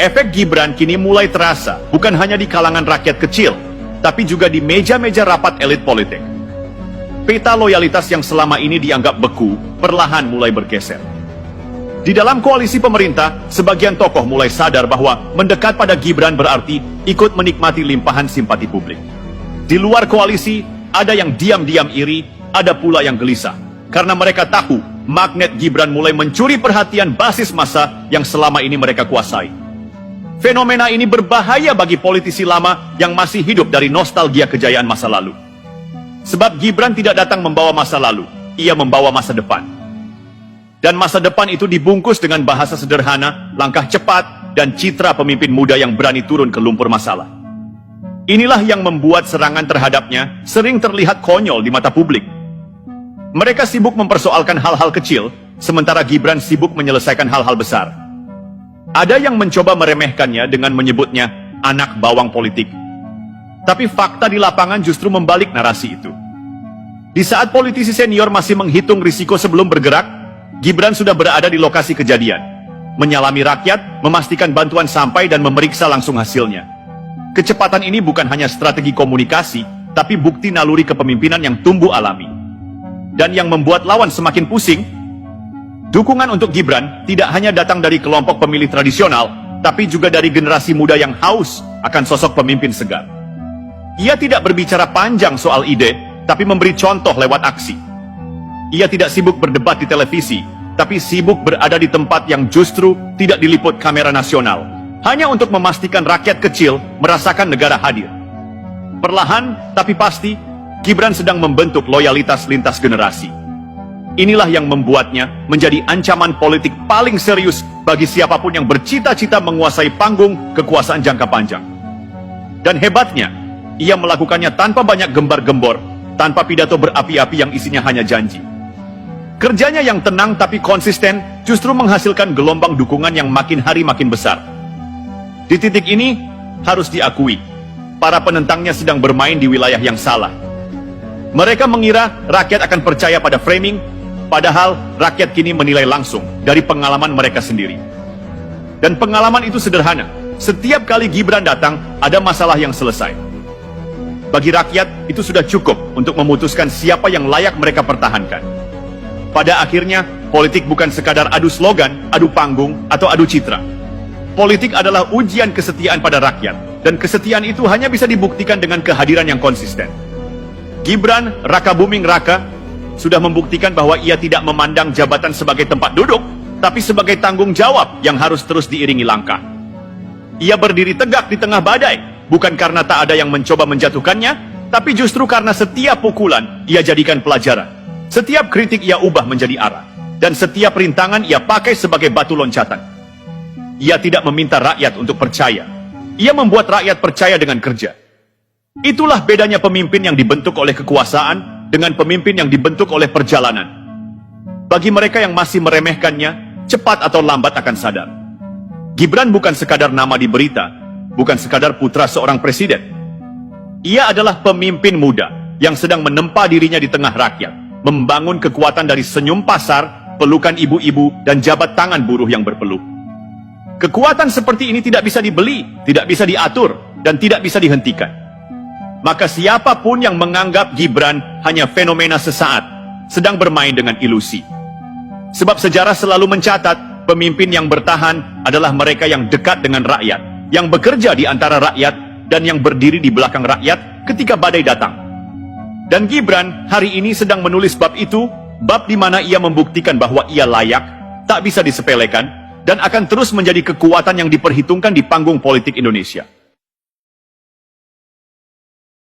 Efek Gibran kini mulai terasa, bukan hanya di kalangan rakyat kecil, tapi juga di meja-meja rapat elit politik. Peta loyalitas yang selama ini dianggap beku, perlahan mulai bergeser. Di dalam koalisi pemerintah, sebagian tokoh mulai sadar bahwa mendekat pada Gibran berarti ikut menikmati limpahan simpati publik. Di luar koalisi, ada yang diam-diam iri, ada pula yang gelisah. Karena mereka tahu, magnet Gibran mulai mencuri perhatian basis massa yang selama ini mereka kuasai. Fenomena ini berbahaya bagi politisi lama yang masih hidup dari nostalgia kejayaan masa lalu. Sebab Gibran tidak datang membawa masa lalu, ia membawa masa depan. Dan masa depan itu dibungkus dengan bahasa sederhana, langkah cepat, dan citra pemimpin muda yang berani turun ke lumpur masalah. Inilah yang membuat serangan terhadapnya sering terlihat konyol di mata publik. Mereka sibuk mempersoalkan hal-hal kecil, sementara Gibran sibuk menyelesaikan hal-hal besar. Ada yang mencoba meremehkannya dengan menyebutnya anak bawang politik. Tapi fakta di lapangan justru membalik narasi itu. Di saat politisi senior masih menghitung risiko sebelum bergerak, Gibran sudah berada di lokasi kejadian, menyalami rakyat, memastikan bantuan sampai dan memeriksa langsung hasilnya. Kecepatan ini bukan hanya strategi komunikasi, tapi bukti naluri kepemimpinan yang tumbuh alami. Dan yang membuat lawan semakin pusing, dukungan untuk Gibran tidak hanya datang dari kelompok pemilih tradisional, tapi juga dari generasi muda yang haus akan sosok pemimpin segar. Ia tidak berbicara panjang soal ide, tapi memberi contoh lewat aksi. Ia tidak sibuk berdebat di televisi, tapi sibuk berada di tempat yang justru tidak diliput kamera nasional, hanya untuk memastikan rakyat kecil merasakan negara hadir. Perlahan, tapi pasti, Gibran sedang membentuk loyalitas lintas generasi. Inilah yang membuatnya menjadi ancaman politik paling serius bagi siapapun yang bercita-cita menguasai panggung kekuasaan jangka panjang. Dan hebatnya, ia melakukannya tanpa banyak gembar-gembor, tanpa pidato berapi-api yang isinya hanya janji. Kerjanya yang tenang tapi konsisten justru menghasilkan gelombang dukungan yang makin hari makin besar. Di titik ini, harus diakui, para penentangnya sedang bermain di wilayah yang salah. Mereka mengira rakyat akan percaya pada framing, padahal rakyat kini menilai langsung dari pengalaman mereka sendiri. Dan pengalaman itu sederhana. Setiap kali Gibran datang, ada masalah yang selesai. Bagi rakyat, itu sudah cukup untuk memutuskan siapa yang layak mereka pertahankan. Pada akhirnya, politik bukan sekadar adu slogan, adu panggung, atau adu citra. Politik adalah ujian kesetiaan pada rakyat, dan kesetiaan itu hanya bisa dibuktikan dengan kehadiran yang konsisten. Gibran, Raka Buming Raka, sudah membuktikan bahwa ia tidak memandang jabatan sebagai tempat duduk, tapi sebagai tanggung jawab yang harus terus diiringi langkah. Ia berdiri tegak di tengah badai, bukan karena tak ada yang mencoba menjatuhkannya, tapi justru karena setiap pukulan ia jadikan pelajaran. Setiap kritik ia ubah menjadi arah, dan setiap rintangan ia pakai sebagai batu loncatan. Ia tidak meminta rakyat untuk percaya, ia membuat rakyat percaya dengan kerja. Itulah bedanya pemimpin yang dibentuk oleh kekuasaan dengan pemimpin yang dibentuk oleh perjalanan. Bagi mereka yang masih meremehkannya, cepat atau lambat akan sadar. Gibran bukan sekadar nama di berita, bukan sekadar putra seorang presiden. Ia adalah pemimpin muda yang sedang menempa dirinya di tengah rakyat, membangun kekuatan dari senyum pasar, pelukan ibu-ibu, dan jabat tangan buruh yang berpeluh. Kekuatan seperti ini tidak bisa dibeli, tidak bisa diatur, dan tidak bisa dihentikan. Maka siapapun yang menganggap Gibran hanya fenomena sesaat, sedang bermain dengan ilusi. Sebab sejarah selalu mencatat, pemimpin yang bertahan adalah mereka yang dekat dengan rakyat, yang bekerja di antara rakyat, dan yang berdiri di belakang rakyat ketika badai datang. Dan Gibran hari ini sedang menulis bab itu, bab di mana ia membuktikan bahwa ia layak, tak bisa disepelekan, dan akan terus menjadi kekuatan yang diperhitungkan di panggung politik Indonesia.